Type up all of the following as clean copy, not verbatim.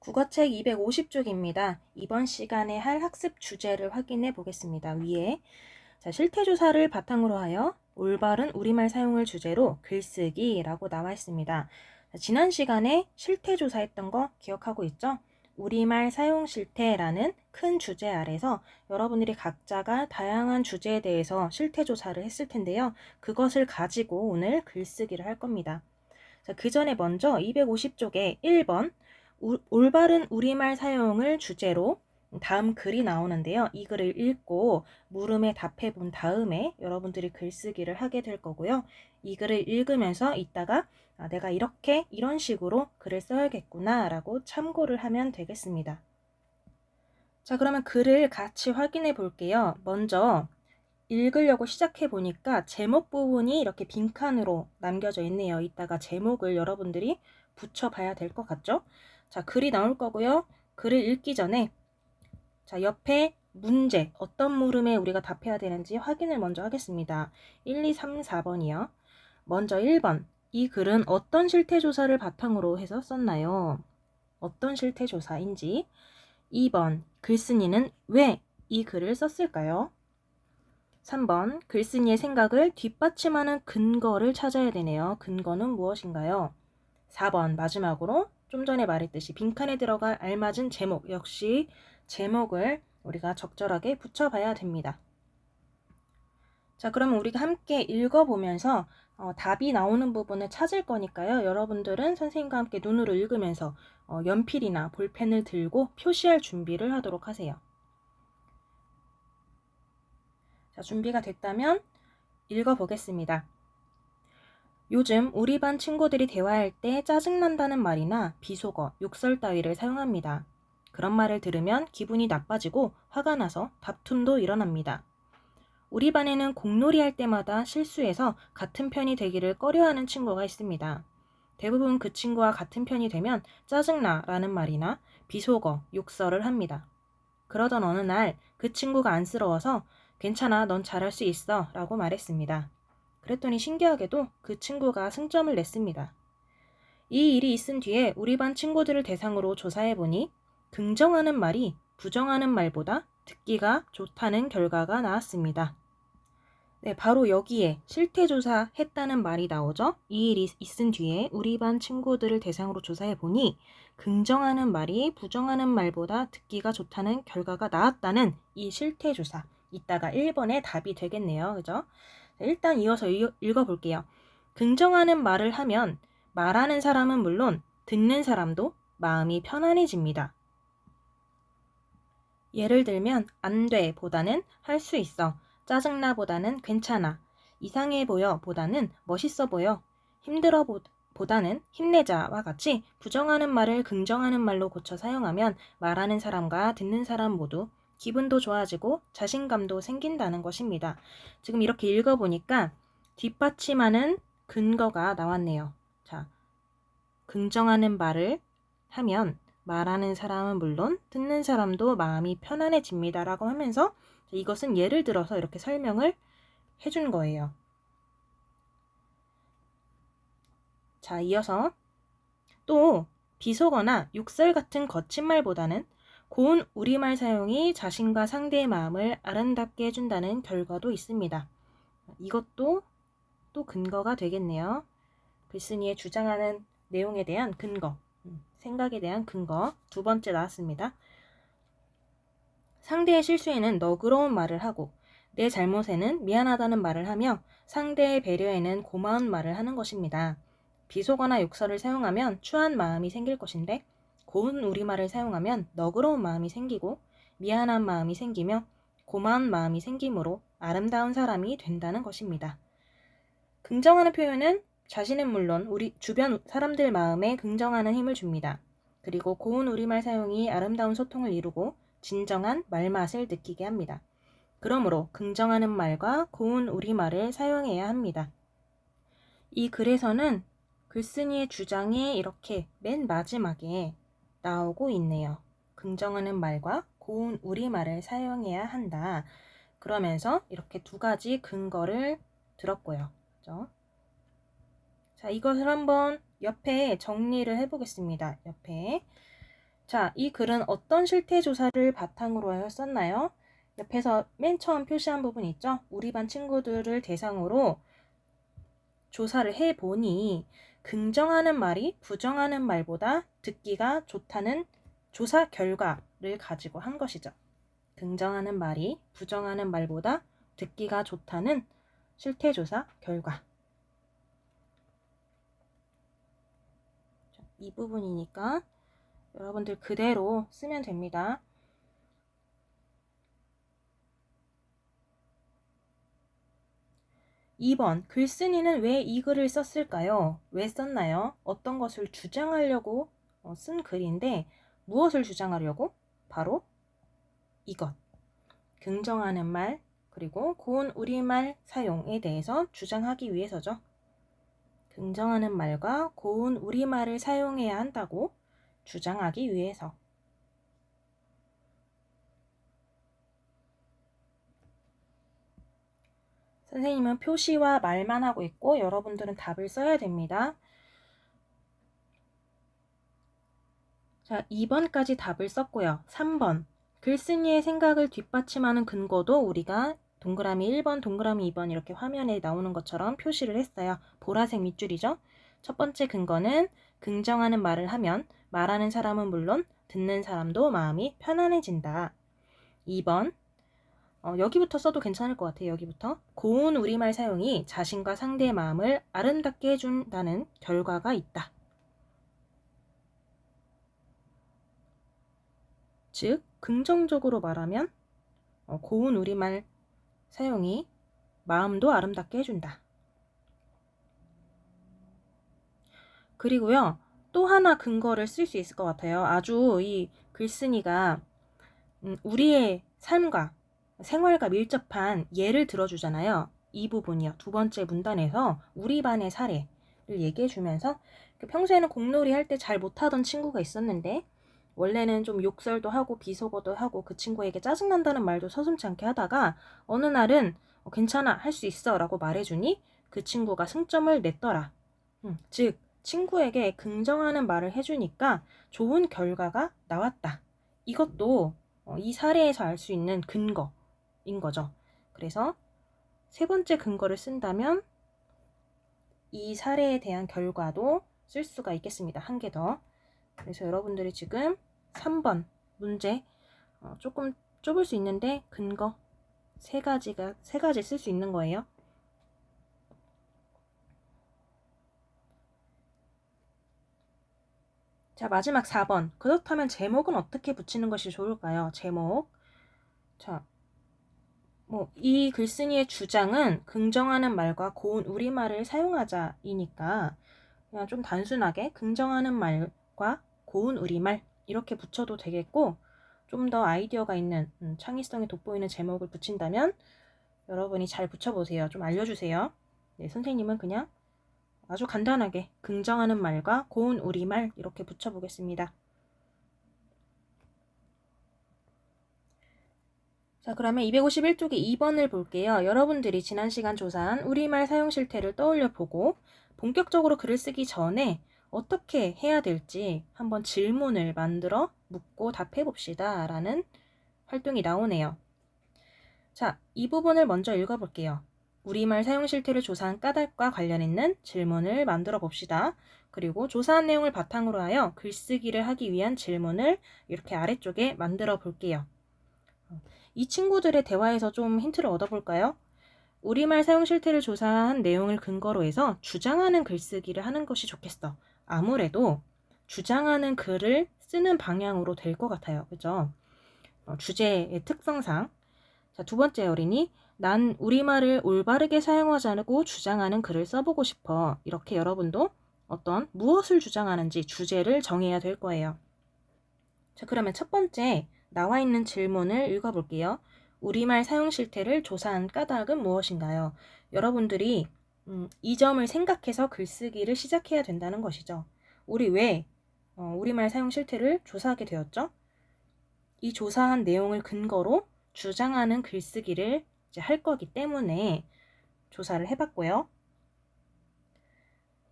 국어책 250쪽입니다. 이번 시간에 할 학습 주제를 확인해 보겠습니다. 위에 실태조사를 바탕으로 하여 올바른 우리말 사용을 주제로 글쓰기라고 나와 있습니다. 지난 시간에 실태조사했던 거 기억하고 있죠? 우리말 사용 실태라는 큰 주제 아래서 여러분들이 각자가 다양한 주제에 대해서 실태조사를 했을 텐데요. 그것을 가지고 오늘 글쓰기를 할 겁니다. 그 전에 먼저 250쪽에 1번 올바른 우리말 사용을 주제로 다음 글이 나오는데요. 이 글을 읽고 물음에 답해 본 다음에 여러분들이 글쓰기를 하게 될 거고요. 이 글을 읽으면서 이따가 내가 이런 식으로 글을 써야겠구나 라고 참고를 하면 되겠습니다. 자, 그러면 글을 같이 확인해 볼게요. 먼저 읽으려고 시작해 보니까 제목 부분이 이렇게 빈칸으로 남겨져 있네요. 이따가 제목을 여러분들이 붙여봐야 될 것 같죠? 자, 글이 나올 거고요. 글을 읽기 전에 옆에 문제, 어떤 물음에 우리가 답해야 되는지 확인을 먼저 하겠습니다. 1, 2, 3, 4번이요. 먼저 1번. 이 글은 어떤 실태조사를 바탕으로 해서 썼나요? 어떤 실태조사인지. 2번. 글쓴이는 왜 이 글을 썼을까요? 3번. 글쓴이의 생각을 뒷받침하는 근거를 찾아야 되네요. 근거는 무엇인가요? 4번. 마지막으로 좀 전에 말했듯이 빈칸에 들어갈 알맞은 제목, 역시 제목을 우리가 적절하게 붙여봐야 됩니다. 자, 그러면 우리가 함께 읽어보면서 답이 나오는 부분을 찾을 거니까요. 여러분들은 선생님과 함께 눈으로 읽으면서 연필이나 볼펜을 들고 표시할 준비를 하도록 하세요. 자, 준비가 됐다면 읽어보겠습니다. 요즘 우리 반 친구들이 대화할 때 짜증난다는 말이나 비속어, 욕설 따위를 사용합니다. 그런 말을 들으면 기분이 나빠지고 화가 나서 다툼도 일어납니다. 우리 반에는 공놀이 할 때마다 실수해서 같은 편이 되기를 꺼려하는 친구가 있습니다. 대부분 그 친구와 같은 편이 되면 짜증나 라는 말이나 비속어, 욕설을 합니다. 그러던 어느 날 그 친구가 안쓰러워서 괜찮아, 넌 잘할 수 있어 라고 말했습니다. 그랬더니 신기하게도 그 친구가 승점을 냈습니다. 이 일이 있은 뒤에 우리 반 친구들을 대상으로 조사해보니 긍정하는 말이 부정하는 말보다 듣기가 좋다는 결과가 나왔습니다. 네, 바로 여기에 실태조사 했다는 말이 나오죠. 이 일이 있은 뒤에 우리 반 친구들을 대상으로 조사해보니 긍정하는 말이 부정하는 말보다 듣기가 좋다는 결과가 나왔다는 이 실태조사. 이따가 1번의 답이 되겠네요. 그죠? 일단 이어서 읽어볼게요. 긍정하는 말을 하면 말하는 사람은 물론 듣는 사람도 마음이 편안해집니다. 예를 들면 안 돼 보다는 할 수 있어, 짜증나 보다는 괜찮아, 이상해 보여 보다는 멋있어 보여, 힘들어 보다는 힘내자와 같이 부정하는 말을 긍정하는 말로 고쳐 사용하면 말하는 사람과 듣는 사람 모두 기분도 좋아지고 자신감도 생긴다는 것입니다. 지금 이렇게 읽어보니까 뒷받침하는 근거가 나왔네요. 자, 긍정하는 말을 하면 말하는 사람은 물론 듣는 사람도 마음이 편안해집니다 라고 하면서 이것은 예를 들어서 이렇게 설명을 해준 거예요. 자, 이어서 또 비속어나 욕설 같은 거친 말보다는 고운 우리말 사용이 자신과 상대의 마음을 아름답게 해준다는 결과도 있습니다. 이것도 또 근거가 되겠네요. 글쓴이의 주장하는 내용에 대한 근거, 생각에 대한 근거 두 번째 나왔습니다. 상대의 실수에는 너그러운 말을 하고 내 잘못에는 미안하다는 말을 하며 상대의 배려에는 고마운 말을 하는 것입니다. 비속어나 욕설을 사용하면 추한 마음이 생길 것인데 고운 우리말을 사용하면 너그러운 마음이 생기고 미안한 마음이 생기며 고마운 마음이 생기므로 아름다운 사람이 된다는 것입니다. 긍정하는 표현은 자신은 물론 우리 주변 사람들 마음에 긍정하는 힘을 줍니다. 그리고 고운 우리말 사용이 아름다운 소통을 이루고 진정한 말맛을 느끼게 합니다. 그러므로 긍정하는 말과 고운 우리말을 사용해야 합니다. 이 글에서는 글쓴이의 주장이 이렇게 맨 마지막에 나오고 있네요. 긍정하는 말과 고운 우리말을 사용해야 한다. 그러면서 이렇게 두 가지 근거를 들었고요. 그렇죠? 자, 이것을 한번 옆에 정리를 해보겠습니다. 옆에 자, 이 글은 어떤 실태 조사를 바탕으로 하여 썼나요? 옆에서 맨 처음 표시한 부분 있죠? 우리 반 친구들을 대상으로 조사를 해보니 긍정하는 말이 부정하는 말보다 듣기가 좋다는 조사 결과를 가지고 한 것이죠. 긍정하는 말이 부정하는 말보다 듣기가 좋다는 실태조사 결과. 이 부분이니까 여러분들 그대로 쓰면 됩니다. (2번) 글쓴이는 왜 이 글을 썼을까요? 왜 썼나요? 어떤 것을 주장하려고 쓴 글인데 무엇을 주장하려고? 바로 이것. 긍정하는 말 그리고 고운 우리말 사용에 대해서 주장하기 위해서죠. 긍정하는 말과 고운 우리말을 사용해야 한다고 주장하기 위해서. 선생님은 표시와 말만 하고 있고 여러분들은 답을 써야 됩니다. 자, 2번까지 답을 썼고요. 3번. 글쓴이의 생각을 뒷받침하는 근거도 우리가 동그라미 1번, 동그라미 2번 이렇게 화면에 나오는 것처럼 표시를 했어요. 보라색 밑줄이죠. 첫 번째 근거는 긍정하는 말을 하면 말하는 사람은 물론 듣는 사람도 마음이 편안해진다. 2번. 여기부터 써도 괜찮을 것 같아요. 여기부터. 고운 우리말 사용이 자신과 상대의 마음을 아름답게 해준다는 결과가 있다. 즉, 긍정적으로 말하면 고운 우리말 사용이 마음도 아름답게 해준다. 그리고요, 또 하나 근거를 쓸 수 있을 것 같아요. 아주 이 글쓴이가 우리의 삶과 생활과 밀접한 예를 들어주잖아요. 이 부분이요. 두 번째 문단에서 우리 반의 사례를 얘기해주면서 평소에는 공놀이 할 때 잘 못하던 친구가 있었는데 원래는 좀 욕설도 하고 비속어도 하고 그 친구에게 짜증난다는 말도 서슴지 않게 하다가 어느 날은 괜찮아 할 수 있어 라고 말해주니 그 친구가 승점을 냈더라. 즉 친구에게 긍정하는 말을 해주니까 좋은 결과가 나왔다. 이것도 이 사례에서 알 수 있는 근거인 거죠. 그래서 세 번째 근거를 쓴다면 이 사례에 대한 결과도 쓸 수가 있겠습니다. 한 개 더. 그래서 여러분들이 지금 3번 문제 조금 좁을 수 있는데 근거 세 가지 쓸 수 있는 거예요. 자, 마지막 4번. 그렇다면 제목은 어떻게 붙이는 것이 좋을까요? 제목. 자, 이 글쓴이의 주장은 긍정하는 말과 고운 우리말을 사용하자이니까 그냥 좀 단순하게 긍정하는 말과 고운 우리말 이렇게 붙여도 되겠고 좀 더 아이디어가 있는 창의성이 돋보이는 제목을 붙인다면 여러분이 잘 붙여보세요. 좀 알려주세요. 네, 선생님은 그냥 아주 간단하게 긍정하는 말과 고운 우리말 이렇게 붙여보겠습니다. 자, 그러면 251쪽의 2번을 볼게요. 여러분들이 지난 시간 조사한 우리말 사용 실태를 떠올려 보고 본격적으로 글을 쓰기 전에 어떻게 해야 될지 한번 질문을 만들어 묻고 답해 봅시다 라는 활동이 나오네요. 자, 이 부분을 먼저 읽어볼게요. 우리말 사용 실태를 조사한 까닭과 관련 있는 질문을 만들어 봅시다. 그리고 조사한 내용을 바탕으로 하여 글쓰기를 하기 위한 질문을 이렇게 아래쪽에 만들어 볼게요. 이 친구들의 대화에서 좀 힌트를 얻어볼까요? 우리말 사용 실태를 조사한 내용을 근거로 해서 주장하는 글쓰기를 하는 것이 좋겠어. 아무래도 주장하는 글을 쓰는 방향으로 될 것 같아요. 그죠? 주제의 특성상. 자, 두 번째 어린이. 난 우리말을 올바르게 사용하자고 주장하는 글을 써보고 싶어. 이렇게 여러분도 무엇을 주장하는지 주제를 정해야 될 거예요. 자, 그러면 첫 번째 나와 있는 질문을 읽어볼게요. 우리말 사용 실태를 조사한 까닭은 무엇인가요? 여러분들이 이 점을 생각해서 글쓰기를 시작해야 된다는 것이죠. 우리 왜 우리말 사용 실태를 조사하게 되었죠? 이 조사한 내용을 근거로 주장하는 글쓰기를 이제 할 거기 때문에 조사를 해봤고요.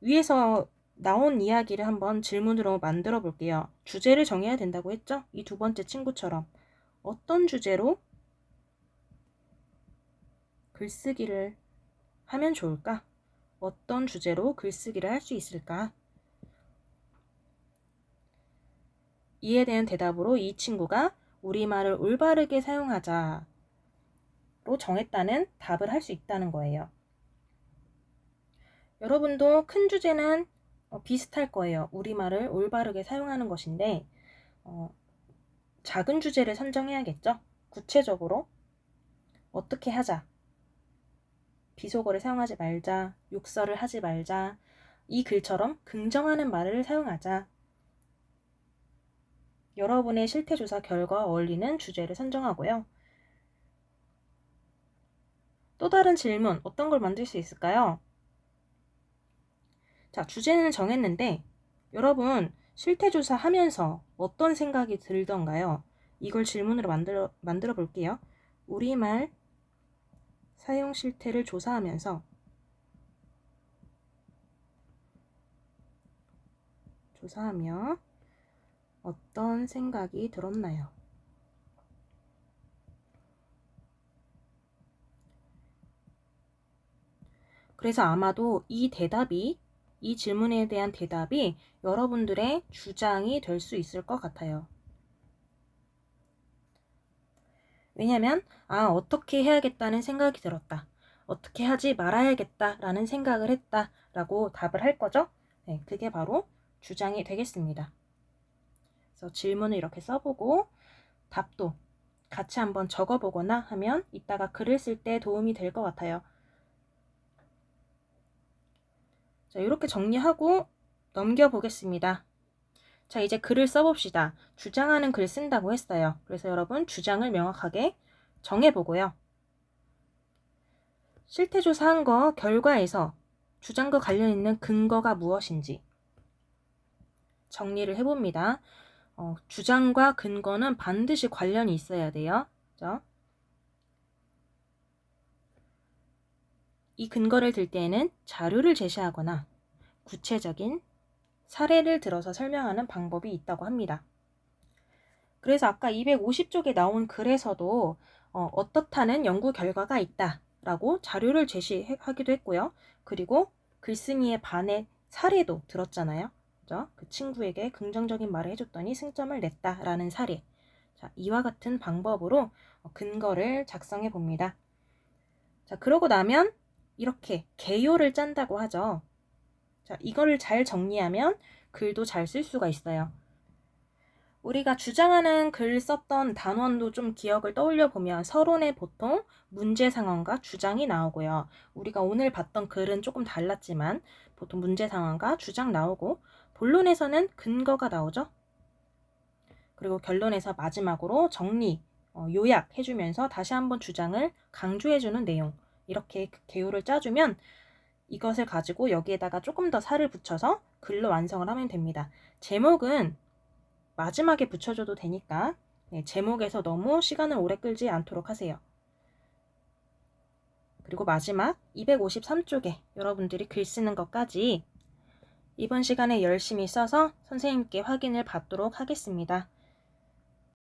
위에서 나온 이야기를 한번 질문으로 만들어 볼게요. 주제를 정해야 된다고 했죠? 이 두 번째 친구처럼. 어떤 주제로 글쓰기를 하면 좋을까? 어떤 주제로 글쓰기를 할 수 있을까? 이에 대한 대답으로 이 친구가 우리말을 올바르게 사용하자로 정했다는 답을 할 수 있다는 거예요. 여러분도 큰 주제는 비슷할 거예요. 우리말을 올바르게 사용하는 것인데 작은 주제를 선정해야겠죠? 구체적으로 어떻게 하자. 비속어를 사용하지 말자. 욕설을 하지 말자. 이 글처럼 긍정하는 말을 사용하자. 여러분의 실태조사 결과와 어울리는 주제를 선정하고요. 또 다른 질문, 어떤 걸 만들 수 있을까요? 자, 주제는 정했는데 여러분 실태조사 하면서 어떤 생각이 들던가요? 이걸 질문으로 만들어 볼게요. 우리말 사용 실태를 조사하면서 조사하며 어떤 생각이 들었나요? 그래서 아마도 이 질문에 대한 대답이 여러분들의 주장이 될 수 있을 것 같아요. 왜냐면, 어떻게 해야겠다는 생각이 들었다. 어떻게 하지 말아야겠다라는 생각을 했다라고 답을 할 거죠? 네, 그게 바로 주장이 되겠습니다. 그래서 질문을 이렇게 써보고 답도 같이 한번 적어보거나 하면 이따가 글을 쓸 때 도움이 될 것 같아요. 자, 이렇게 정리하고 넘겨보겠습니다. 자, 이제 글을 써봅시다. 주장하는 글 쓴다고 했어요. 그래서 여러분 주장을 명확하게 정해보고요. 실태조사한 거 결과에서 주장과 관련 있는 근거가 무엇인지 정리를 해봅니다. 주장과 근거는 반드시 관련이 있어야 돼요. 그죠? 이 근거를 들 때에는 자료를 제시하거나 구체적인 사례를 들어서 설명하는 방법이 있다고 합니다. 그래서 아까 250쪽에 나온 글에서도 어떻다는 연구 결과가 있다라고 자료를 제시하기도 했고요. 그리고 글쓴이의 반의 사례도 들었잖아요. 그죠? 그 친구에게 긍정적인 말을 해줬더니 승점을 냈다라는 사례. 자, 이와 같은 방법으로 근거를 작성해 봅니다. 자, 그러고 나면 이렇게 개요를 짠다고 하죠. 자, 이거를 잘 정리하면 글도 잘 쓸 수가 있어요. 우리가 주장하는 글 썼던 단원도 좀 기억을 떠올려 보면 서론에 보통 문제 상황과 주장이 나오고요. 우리가 오늘 봤던 글은 조금 달랐지만 보통 문제 상황과 주장 나오고 본론에서는 근거가 나오죠. 그리고 결론에서 마지막으로 정리, 요약해주면서 다시 한번 주장을 강조해주는 내용. 이렇게 개요를 짜주면 이것을 가지고 여기에다가 조금 더 살을 붙여서 글로 완성을 하면 됩니다. 제목은 마지막에 붙여줘도 되니까 제목에서 너무 시간을 오래 끌지 않도록 하세요. 그리고 마지막 253쪽에 여러분들이 글 쓰는 것까지 이번 시간에 열심히 써서 선생님께 확인을 받도록 하겠습니다.